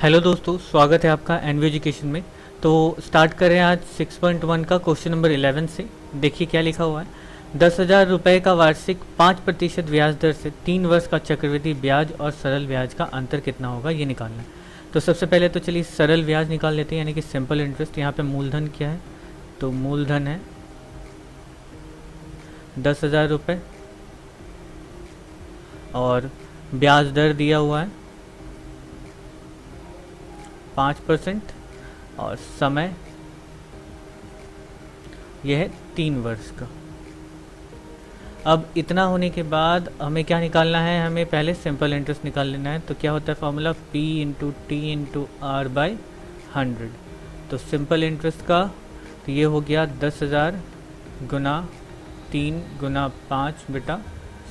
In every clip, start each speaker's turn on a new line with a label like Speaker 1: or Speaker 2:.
Speaker 1: Hello दोस्तों, स्वागत है आपका एनवी एजुकेशन में। तो स्टार्ट करें आज 6.1 का क्वेश्चन नंबर 11 से। देखिए क्या लिखा हुआ है। 10,000 रुपये का वार्षिक 5% ब्याज दर से 3 वर्ष का चक्रवृद्धि ब्याज और सरल ब्याज का अंतर कितना होगा, ये निकालना है। तो सबसे पहले तो चलिए सरल ब्याज निकाल लेते हैं, यानी कि सिंपल इंटरेस्ट। यहाँ पे मूलधन क्या है, तो मूलधन है 10,000 रुपये और ब्याज दर दिया हुआ है 5% और समय यह है 3 वर्ष का। अब इतना होने के बाद हमें क्या निकालना है, हमें पहले सिंपल इंटरेस्ट निकाल लेना है। तो क्या होता है formula, P into T into R by 100। तो सिंपल इंटरेस्ट का तो ये हो गया 10,000 गुना 3 गुना 5 बेटा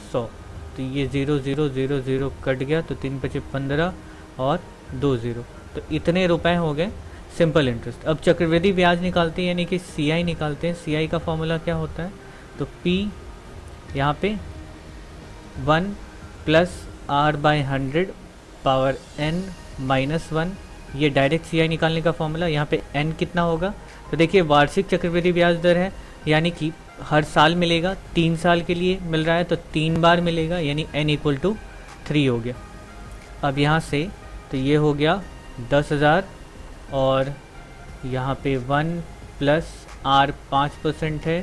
Speaker 1: 100। तो ये 0 0 0 0 कट गया, तो 3 बचे 15 और 2 0। तो इतने रुपए हो गए सिंपल इंटरेस्ट। अब चक्रवृद्धि ब्याज निकालते हैं, यानी कि CI निकालते हैं। CI का फॉर्मूला क्या होता है, तो P यहाँ पे 1 plus R by 100 power n minus 1। ये डायरेक्ट CI निकालने का फॉर्मूला। यहाँ पे n कितना होगा, तो देखिए वार्षिक चक्रवृद्धि ब्याज दर है, यानी कि हर साल मिलेगा, 3 साल के लिए मिल रहा है तो 3 बार मिलेगा, यानी n इक्वल टू 3 हो गया। अब यहाँ से तो ये हो गया 10,000 और यहाँ पे 1 प्लस आर 5% है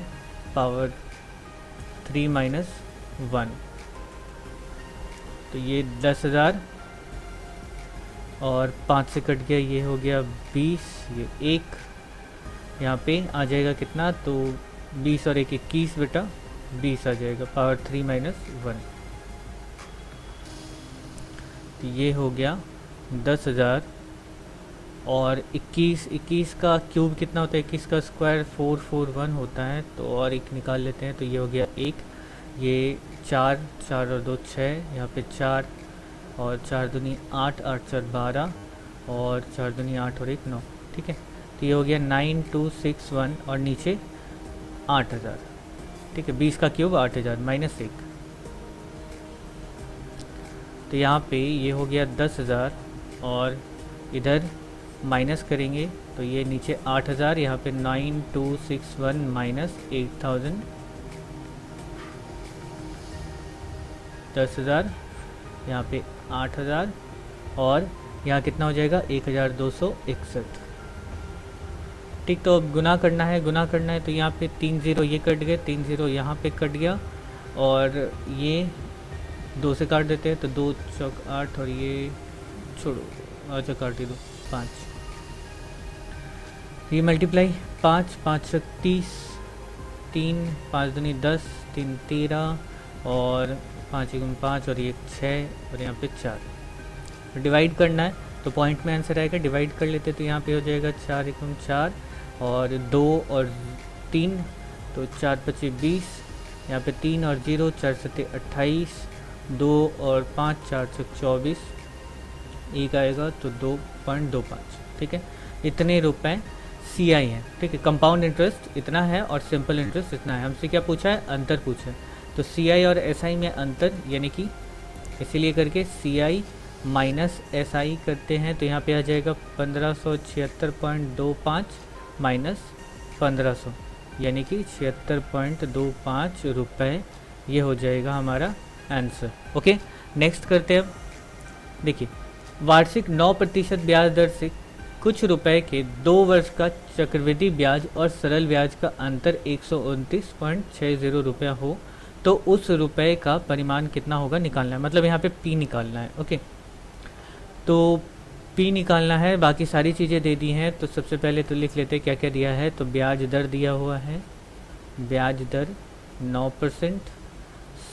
Speaker 1: पावर 3 माइनस 1। तो ये 10,000 और 5 से कट गया, ये हो गया 20, ये 1 यहाँ पे आ जाएगा कितना, तो 20 और 1 21 बेटा 20 आ जाएगा पावर 3 माइनस 1। तो ये हो गया 10,000 और 21 का क्यूब कितना होता है, 21 का स्क्वायर 441 होता है। तो और एक निकाल लेते हैं, तो ये हो गया 1, ये 4 4 और 2 6, यहाँ पे 4 और 4 दूनी 8 8 4 12 और 4 दूनी 8 और 1 9। ठीक है, तो ये हो गया 9261 और नीचे 8,000। ठीक है, 20 का क्यूब 8,000 माइनस 1। तो यहाँ पे ये हो गया 10,000 और इधर माइनस करेंगे तो ये नीचे 8,000, यहाँ पे 9261 माइनस 8,000, 10,000 यहाँ पे 8,000 और यहाँ कितना हो जाएगा 1,261। ठीक, तो अब गुना करना है तो यहाँ पे 3 0 ये कट गए, 3 0 यहाँ पे कट गया और ये 2 से काट देते हैं, तो 2 चौक 8 और ये छोड़ो, अच्छा काट ही दो 5। ये मल्टीप्लाई 5 5 30, 3 5 दूनी 10, 3 13 और 5 1 5 और ये 6 और यहाँ पे 4। डिवाइड करना है तो पॉइंट में आंसर आएगा, डिवाइड कर लेते तो यहाँ पे हो जाएगा 4 1 4 और 2 और 3, तो 4 5 20, यहाँ पे 3 और 0 4 7 28, 2 और 5 4 से 24, एक आएगा तो 2.25। ठीक है, इतने रुपए CI है। ठीक है, कंपाउंड इंटरेस्ट इतना है और सिंपल इंटरेस्ट इतना है। हमसे क्या पूछा है, अंतर पूछा है। तो CI और SI में अंतर, यानी कि इसीलिए करके CI माइनस SI करते हैं, तो यहाँ पे आ जाएगा 1576.25 माइनस 1500, यानी कि 76.25 रुपये। ये हो जाएगा हमारा आंसर। ओके, नेक्स्ट करते हैं। अब देखिए, वार्षिक 9% ब्याज दर से कुछ रुपए के 2 वर्ष का चक्रवृद्धि ब्याज और सरल ब्याज का अंतर 129.60 रुपया हो तो उस रुपए का परिमाण कितना होगा निकालना है। मतलब यहाँ पे P निकालना है। ओके, तो P निकालना है, बाकी सारी चीज़ें दे दी हैं। तो सबसे पहले तो लिख लेते हैं क्या क्या दिया है। तो ब्याज दर दिया हुआ है, ब्याज दर 9%,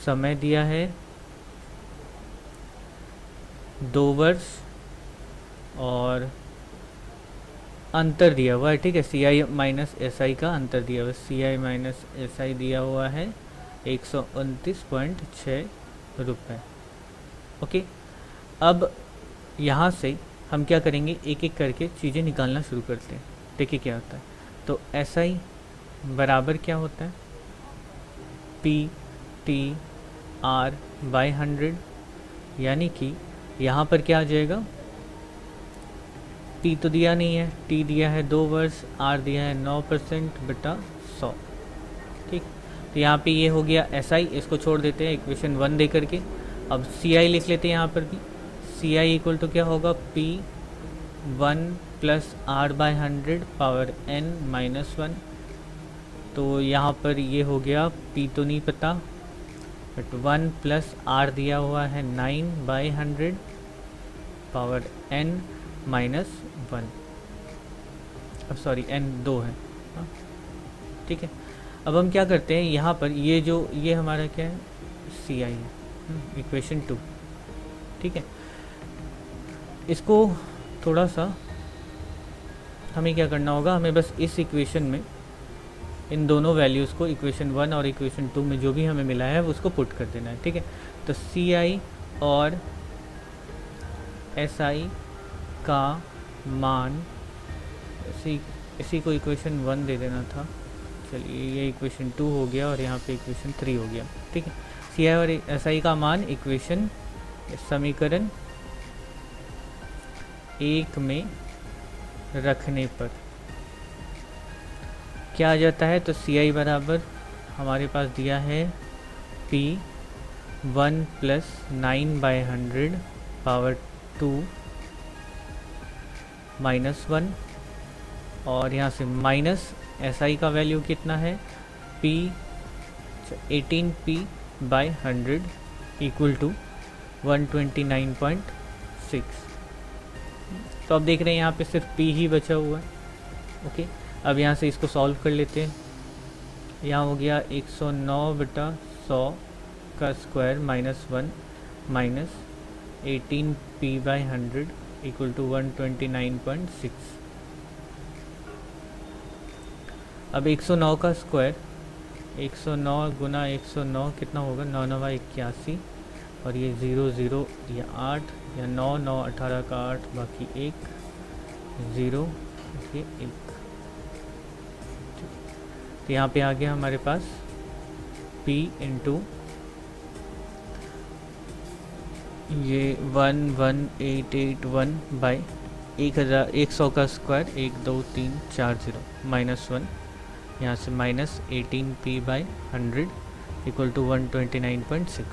Speaker 1: समय दिया है 2 वर्ष और अंतर दिया हुआ है। ठीक है, CI माइनस SI का अंतर दिया हुआ है, CI माइनस SI दिया हुआ है 129.6 रुपये। ओके, अब यहाँ से हम क्या करेंगे, एक एक करके चीज़ें निकालना शुरू करते हैं। देखिए क्या होता है। तो SI बराबर क्या होता है, PT R/100, यानी कि यहाँ पर क्या आ जाएगा पी तो दिया नहीं है, टी दिया है 2 वर्ष, आर दिया है 9% बटा 100। ठीक, तो यहाँ पे ये हो गया एस आई, इसको छोड़ देते हैं इक्वेशन 1 दे करके। अब सी आई लिख लेते हैं यहाँ पर भी। सी आई इक्वल टू क्या होगा, P 1 plus R by 100 power n minus 1। तो यहाँ पर ये हो गया, पी तो नहीं पता, बट 1 प्लस आर दिया हुआ है 9 बाई 100 पावर n माइनस 1। अब सॉरी n 2 है, हाँ ठीक है। अब हम क्या करते हैं, यहाँ पर ये हमारा क्या है, सी आई है, इक्वेशन 2। ठीक है, इसको थोड़ा सा हमें क्या करना होगा, हमें बस इस इक्वेशन में इन दोनों वैल्यूज़ को, इक्वेशन 1 और इक्वेशन 2 में जो भी हमें मिला है उसको पुट कर देना है। ठीक है, तो सी आई और एस आई का मान, इसी को इक्वेशन 1 दे देना था। चलिए, ये इक्वेशन 2 हो गया और यहाँ पे इक्वेशन 3 हो गया। ठीक है, सी आई और एस आई का मान इक्वेशन, समीकरण 1 में रखने पर क्या आ जाता है, तो सी आई बराबर हमारे पास दिया है P 1 plus 9 by 100 power 2 minus 1, और यहाँ से माइनस एस आई का वैल्यू कितना है, P 18p by 100 equal to 129.6। तो अब देख रहे हैं यहाँ पे सिर्फ p ही बचा हुआ है। ओके, अब यहाँ से इसको सॉल्व कर लेते हैं। यहाँ हो गया 109 बटा 100 का square minus 1 minus 18p by 100 equal to 129.6। अब 109 का स्क्वायर, 109 गुना 109 कितना होगा, 9 9 81, और ये 0 0 या 8 या 9 9 18 का 8 बाकी 1 0 ये 1। तो यहाँ पे आ गया हमारे पास P इंटू ये 11881 बाई 100 का स्क्वायर 1 2 3 4 0 माइनस 1, यहाँ से minus 18p by 100 equal to 129.6।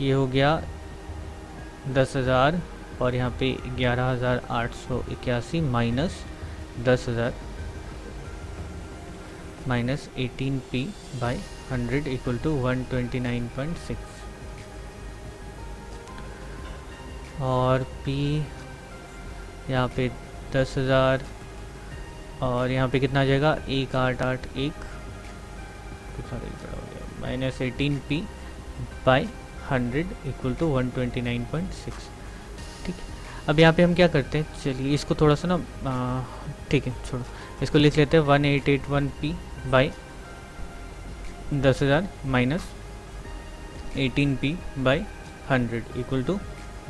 Speaker 1: ये हो गया 10,000 और यहाँ पे 11,881 minus 10,000 minus 18p by 100 equal to 129.6। और p यहाँ पे 10,000 और यहाँ पे कितना आ जाएगा, 1881 minus 18p by 100 equal to 129.6। ठीक है, अब यहाँ पे हम क्या करते हैं, चलिए इसको थोड़ा सा ना, ठीक है छोड़ो, इसको लिख लेते हैं 1881p by 10,000 minus 18p by 100 equal to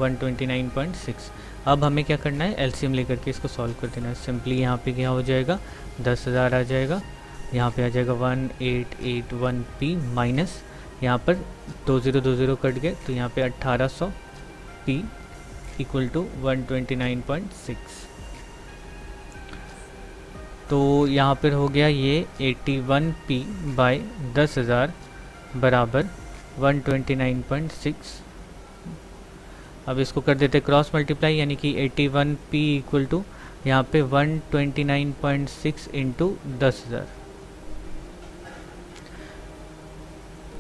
Speaker 1: 129.6। अब हमें क्या करना है, एलसीएम लेकर के इसको सॉल्व कर देना है। सिंपली यहाँ पे क्या हो जाएगा, 10,000 आ जाएगा, यहाँ पे आ जाएगा 1881p माइनस यहाँ पर 20 कट गए तो यहाँ पे 1800p इक्वल टू 129.6। तो यहाँ पर हो गया ये 81p बाई 10,000 बराबर 129.6। अब इसको कर देते क्रॉस मल्टीप्लाई, यानी कि 81p इक्वल टू यहाँ पे 129.6 इंटू 10,000,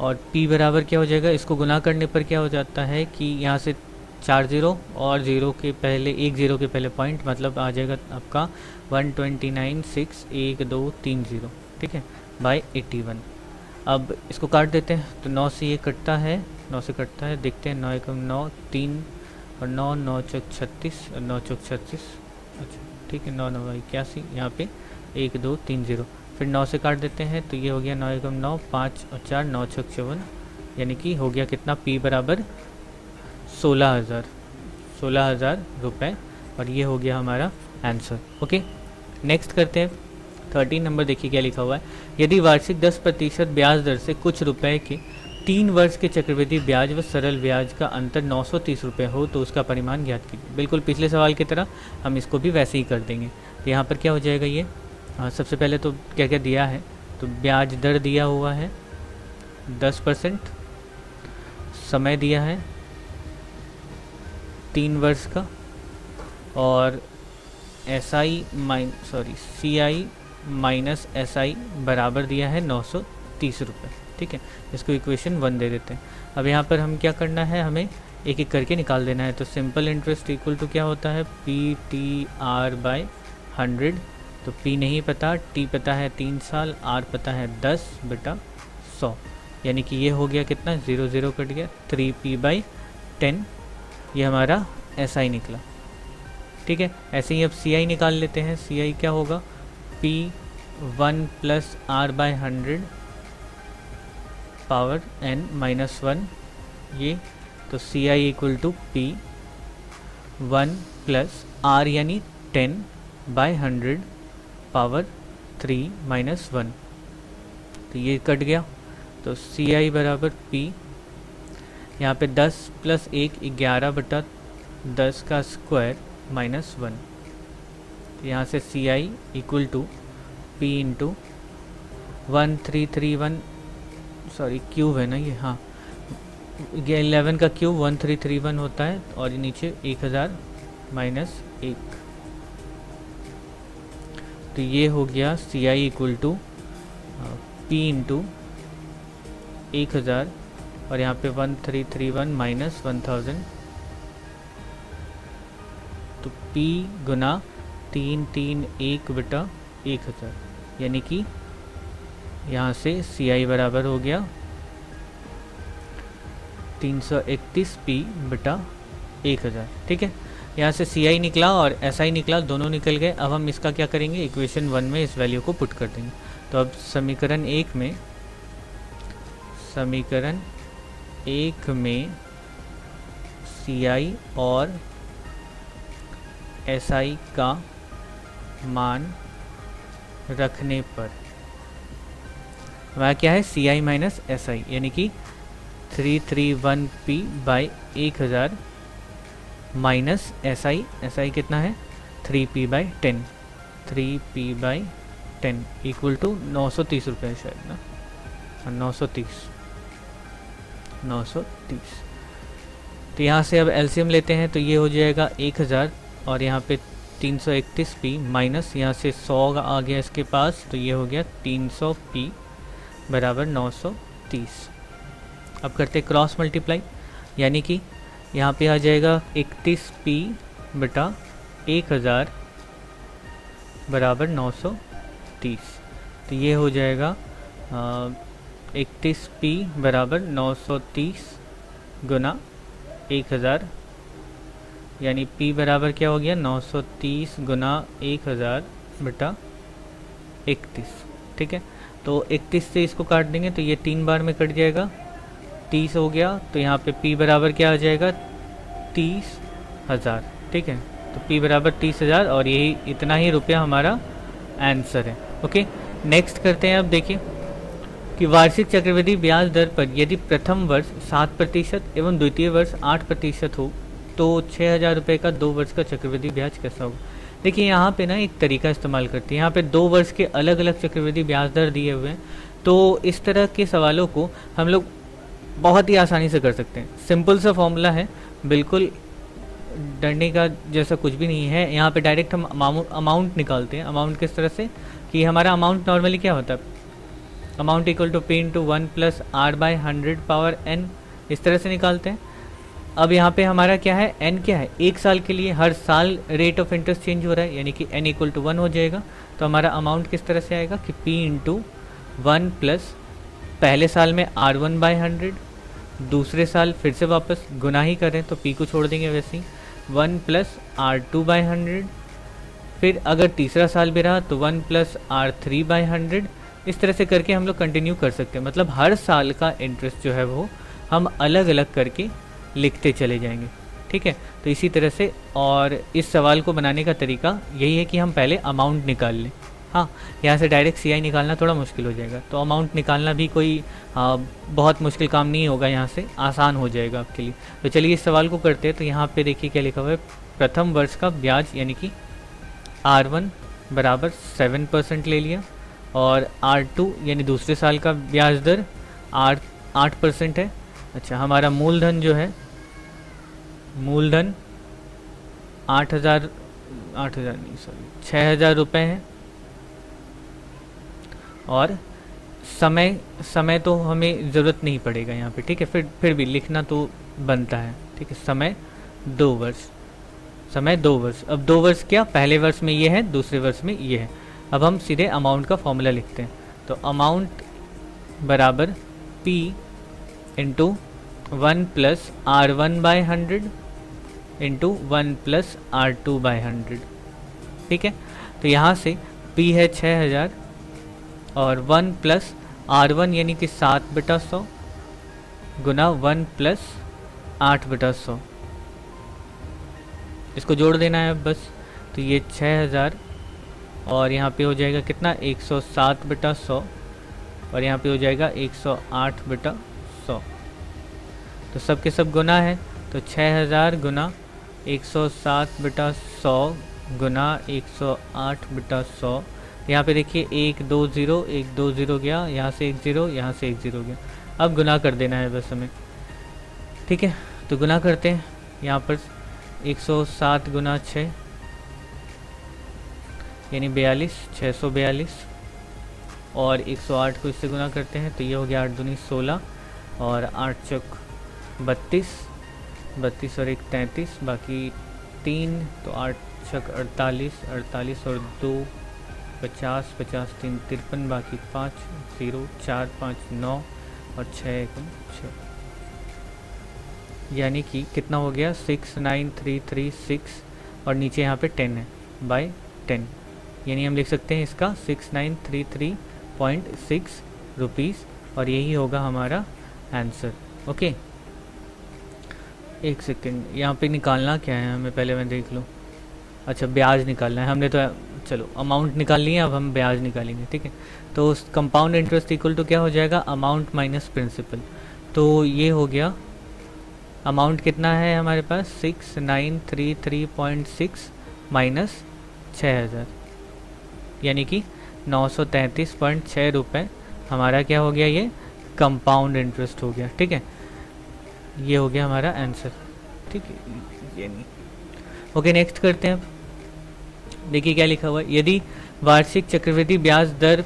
Speaker 1: और p बराबर क्या हो जाएगा, इसको गुना करने पर क्या हो जाता है कि यहाँ से 4 0 और 0 के पहले, 1 0 के पहले पॉइंट, मतलब आ जाएगा आपका 129.61230। ठीक है, बाई 81। अब इसको काट देते हैं, तो 9 से ये कटता है, 9 से कटता है, देखते हैं 9 एकम 9 3 और 9 9 चौक 36 और 9 चौक 36। अच्छा ठीक है, 9 9 81, यहाँ पे 1 2 3 0, फिर 9 से काट देते हैं, तो ये हो गया 9 एकम 9 5 और 4 9 छक 54, यानी कि हो गया कितना, P बराबर 16,000 रुपये, और ये हो गया हमारा आंसर। ओके, नेक्स्ट करते हैं 13 नंबर। देखिए क्या लिखा हुआ है, यदि वार्षिक 10% ब्याज दर से कुछ रुपए के 3 वर्ष के चक्रवृद्धि ब्याज व सरल ब्याज का अंतर 930 रुपये हो तो उसका परिमाण ज्ञात कीजिए। बिल्कुल पिछले सवाल की तरह हम इसको भी वैसे ही कर देंगे। तो यहाँ पर क्या हो जाएगा ये, सबसे पहले तो क्या क्या दिया है, तो ब्याज दर दिया हुआ है 10%, समय दिया है 3 वर्ष का, और CI माइनस SI बराबर दिया है 930 रुपये। ठीक है, इसको इक्वेशन 1 दे देते हैं। अब यहाँ पर हम क्या करना है, हमें एक एक करके निकाल देना है। तो सिंपल इंटरेस्ट इक्वल टू क्या होता है, PTR/100। तो P नहीं पता, T पता है 3 साल, R पता है 10/100, यानी कि ये हो गया कितना, 0 0 कट गया, 3P/10, ये हमारा SI निकला। ठीक है, ऐसे ही अब CI निकाल लेते हैं। CI क्या होगा, P1 + R/100 power n minus 1, ये तो CI equal to P1 + R यानी 10/100 पावर 3 माइनस 1, तो ये कट गया। तो CI बराबर P, यहाँ पे 10 + 1 11/10 का स्क्वायर माइनस 1, तो यहाँ से CI equal to P into 1331, sorry cube है ना ये, हाँ ये 11 का क्यूब 1331 होता है, और ये नीचे 1000 माइनस 1, तो ये हो गया CI equal to P into 1000, और यहाँ पे 1331 माइनस 1000, तो P गुना 331/1000, यानी कि यहाँ से CI बराबर हो गया 331P/1000। ठीक है, यहाँ से CI निकला और SI निकला, दोनों निकल गए। अब हम इसका क्या करेंगे, इक्वेशन 1 में इस वैल्यू को पुट कर देंगे। तो अब समीकरण 1 में CI और SI का मान रखने पर हमारा क्या है, CI माइनस SI, यानी कि 331P/1000 माइनस SI कितना है, 3P/10, 3P/10 इक्वल टू 930 रुपये शायद ना, 930। तो यहाँ से अब LCM लेते हैं, तो ये हो जाएगा 1000, और यहाँ पे 331P माइनस यहाँ से 100 आ गया इसके पास, तो ये हो गया 300P बराबर 930। अब करते क्रॉस मल्टीप्लाई, यानी कि यहाँ पे आ जाएगा 31P/1000 बराबर 930, तो ये हो जाएगा 31P बराबर 930 गुना 1000, यानी P बराबर क्या हो गया, 930 गुना 1000/31। ठीक है, तो 31 से इसको काट देंगे तो ये 3 बार में कट जाएगा, 30 हो गया। तो यहाँ पे P बराबर क्या आ जाएगा, 30,000। ठीक है, तो P बराबर 30,000, और यही इतना ही रुपया हमारा आंसर है। ओके, नेक्स्ट करते हैं। अब देखिए कि वार्षिक चक्रवृद्धि ब्याज दर पर यदि प्रथम वर्ष 7% एवं द्वितीय वर्ष 8% हो तो 6,000 रुपये का 2 वर्ष का चक्रवृद्धि ब्याज कैसा होगा। देखिए यहाँ पे ना एक तरीका इस्तेमाल करते हैं, यहाँ पे 2 वर्ष के अलग अलग चक्रवृद्धि ब्याज दर दिए हुए हैं, तो इस तरह के सवालों को हम लोग बहुत ही आसानी से कर सकते हैं। सिंपल सा फॉर्मूला है, बिल्कुल डरने का जैसा कुछ भी नहीं है। यहाँ पे डायरेक्ट हम अमाउंट निकालते हैं। अमाउंट किस तरह से, कि हमारा अमाउंट नॉर्मली क्या होता है, amount equal to P into 1 + R/100 power n, इस तरह से निकालते हैं। अब यहाँ पे हमारा क्या है, n क्या है, 1 साल के लिए हर साल रेट ऑफ इंटरेस्ट चेंज हो रहा है, यानी कि n इक्वल टू 1 हो जाएगा। तो हमारा अमाउंट किस तरह से आएगा कि P इंटू 1 + पहले साल में R1/100, दूसरे साल फिर से वापस गुना ही करें तो P को छोड़ देंगे वैसे ही, 1 + R2/100, फिर अगर तीसरा साल भी रहा तो 1 + R3/100। इस तरह से करके हम लोग कंटिन्यू कर सकते हैं, मतलब हर साल का इंटरेस्ट जो है वो हम अलग अलग करके लिखते चले जाएंगे। ठीक है, तो इसी तरह से, और इस सवाल को बनाने का तरीका यही है कि हम पहले अमाउंट निकाल लें। हाँ, यहाँ से डायरेक्ट CI निकालना थोड़ा मुश्किल हो जाएगा, तो अमाउंट निकालना भी कोई बहुत मुश्किल काम नहीं होगा, यहाँ से आसान हो जाएगा आपके लिए। तो चलिए इस सवाल को करते हैं। तो यहाँ पे देखिए क्या लिखा हुआ है, प्रथम वर्ष का ब्याज यानी कि R1 बराबर 7% ले लिया, और R2 यानी दूसरे साल का ब्याज दर 8% है। अच्छा, हमारा मूलधन जो है, मूलधन 8,000 नहीं सॉरी 6,000 रुपये है, और समय तो हमें ज़रूरत नहीं पड़ेगा यहाँ पे, ठीक है, फिर भी लिखना तो बनता है, ठीक है। समय 2 वर्ष, समय 2 वर्ष। अब 2 वर्ष क्या, पहले वर्ष में ये है, दूसरे वर्ष में ये है। अब हम सीधे अमाउंट का फॉर्मूला लिखते हैं। तो अमाउंट बराबर P into 1 plus R1/100 into 1 plus R2/100, ठीक है। तो यहाँ से P है 6,000 और 1 प्लस R1 यानी कि 7/100 गुना 1 प्लस 8/100, इसको जोड़ देना है अब बस। तो ये 6,000 और यहाँ पे हो जाएगा कितना, 107/100, और यहाँ पे हो जाएगा 108/100। तो सब के सब गुना है, तो 6,000 गुना 107/100 गुना 108/100। यहाँ पे देखिए 1 2 0 1 2 0 गया, यहाँ से 1 0, यहाँ से 1 0 गया। अब गुना कर देना है बस हमें, ठीक है। तो गुना करते हैं, यहाँ पर 107 गुना 6 यानी 42, 642, और 108 को इससे गुना करते हैं, तो ये हो गया 8 दूनी 16 और 8 चौक 32, 32 और 1 33, बाकी 3, तो 8 छक 48, 48 और 2 50, 50 3 53, बाकी 5 0 4 5 9 और 6 1 6, यानी कि कितना हो गया 69336, और नीचे यहाँ पे 10 है बाय 10, यानी हम लिख सकते हैं इसका 6933.6 रुपीज़, और यही होगा हमारा आंसर। ओके, एक सेकेंड, यहाँ पे निकालना क्या है हमें, पहले मैं देख लूँ। अच्छा, ब्याज निकालना है, हमने तो चलो अमाउंट निकाल लिए, अब हम ब्याज निकालेंगे, ठीक है। तो कंपाउंड इंटरेस्ट इक्वल टू क्या हो जाएगा, अमाउंट माइनस प्रिंसिपल। तो ये हो गया, अमाउंट कितना है हमारे पास 6933.6 माइनस 6,000, यानी कि 933.6 रुपये हमारा क्या हो गया, ये कंपाउंड इंटरेस्ट हो गया, ठीक है। ये हो गया हमारा आंसर, ठीक है, ये नहीं। ओके, नेक्स्ट करते हैं। अब देखिए क्या लिखा हुआ है, यदि वार्षिक चक्रवृद्धि ब्याज दर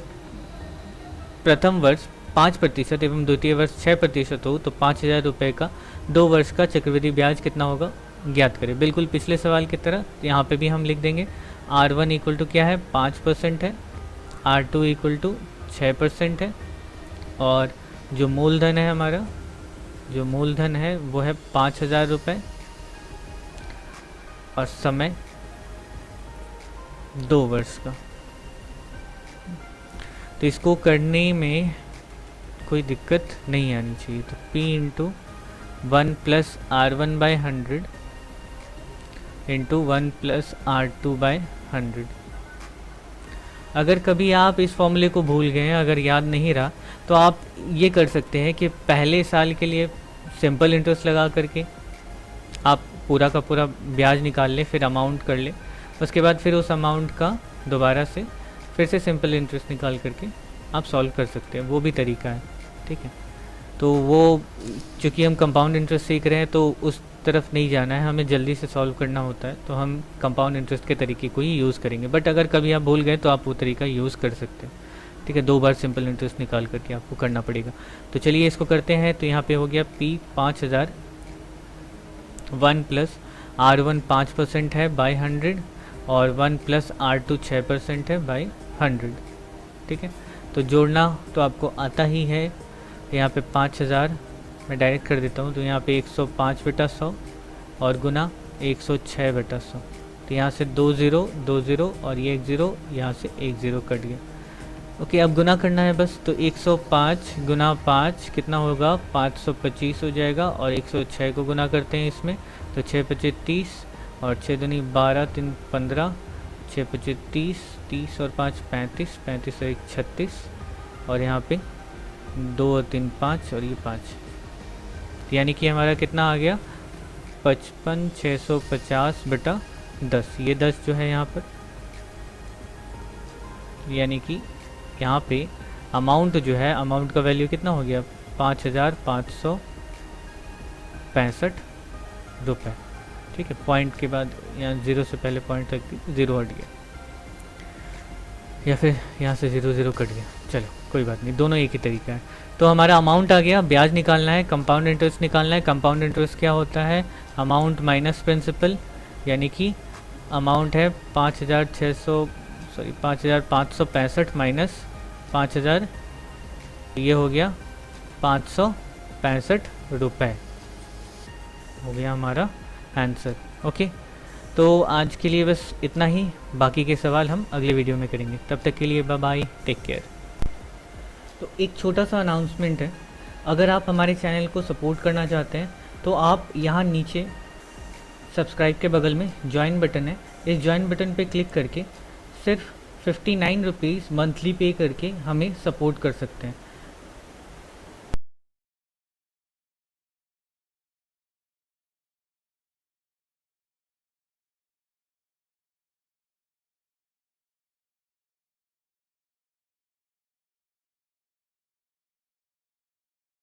Speaker 1: प्रथम वर्ष 5% एवं द्वितीय वर्ष 6% हो तो 5,000 रुपये का 2 वर्ष का चक्रवृद्धि ब्याज कितना होगा, ज्ञात करें। बिल्कुल पिछले सवाल की तरह यहाँ पे भी हम लिख देंगे R1 इक्वल टू क्या है 5% है, R2 इक्वल टू 6% है, और जो मूलधन है हमारा, जो मूलधन है वो है 5,000 रुपये, और समय 2 वर्ष का। तो इसको करने में कोई दिक्कत नहीं आनी चाहिए। तो P into 1 plus R1/100 into 1 plus R2/100। अगर कभी आप इस फॉर्मूले को भूल गए हैं, अगर याद नहीं रहा, तो आप ये कर सकते हैं कि पहले साल के लिए सिंपल इंटरेस्ट लगा करके आप पूरा का पूरा ब्याज निकाल लें, फिर अमाउंट कर लें, उसके बाद फिर उस अमाउंट का दोबारा से फिर से सिंपल इंटरेस्ट निकाल करके आप सॉल्व कर सकते हैं, वो भी तरीका है, ठीक है। तो वो चूँकि हम कंपाउंड इंटरेस्ट सीख रहे हैं तो उस तरफ नहीं जाना है, हमें जल्दी से सॉल्व करना होता है, तो हम कंपाउंड इंटरेस्ट के तरीके को ही यूज़ करेंगे। बट अगर कभी आप भूल गए तो आप वो तरीका यूज़ कर सकते हैं, ठीक है। 2 बार सिंपल इंटरेस्ट निकाल करके आपको करना पड़ेगा। तो चलिए इसको करते हैं। तो यहाँ पे हो गया P 5,000, 1 प्लस R1 5% है बाई 100, और 1 प्लस R2 6% है बाई 100, ठीक है। तो जोड़ना तो आपको आता ही है। यहाँ पे 5,000 मैं डायरेक्ट कर देता हूँ, तो यहाँ पे 105/100 और गुना 106/100। तो यहाँ से 2 0 2 0 और ये 1 0, यहाँ से 1 0 कट गया। ओके, अब गुना करना है बस। तो 105 गुना 5 कितना होगा, 525 हो जाएगा, और 106 को गुना करते हैं इसमें, तो 6 25 30, और 6 दूनी 12 3 15, 6 पचे 30, 30 और 5 35, 35 और 1 36, और यहाँ पे 2 और 3 5 और ये 5, यानी कि हमारा कितना आ गया 55 650 बटा 10। ये 10 जो है यहाँ पर, यानी कि यहाँ पे अमाउंट जो है, अमाउंट का वैल्यू कितना हो गया 5565 रुपये। ठीक है, पॉइंट के बाद यहाँ 0 से पहले पॉइंट रख दी, 0 हट गया, या फिर यहाँ से 0 0 कट गया, चलो कोई बात नहीं, दोनों एक ही तरीका है। तो हमारा अमाउंट आ गया, ब्याज निकालना है, कंपाउंड इंटरेस्ट निकालना है। कंपाउंड इंटरेस्ट क्या होता है, अमाउंट माइनस प्रिंसिपल, यानी कि अमाउंट है 5565 माइनस 5000, ये हो गया 565 रुपये, हो गया हमारा आंसर। ओके, तो आज के लिए बस इतना ही, बाकी के सवाल हम अगले वीडियो में करेंगे। तब तक के लिए बाय बाय, टेक केयर। तो एक छोटा सा अनाउंसमेंट है, अगर आप हमारे चैनल को सपोर्ट करना चाहते हैं तो आप यहाँ नीचे सब्सक्राइब के बगल में ज्वाइन बटन है, इस ज्वाइन बटन पे क्लिक करके सिर्फ 59 रुपीज़ मंथली पे करके हमें सपोर्ट कर सकते हैं।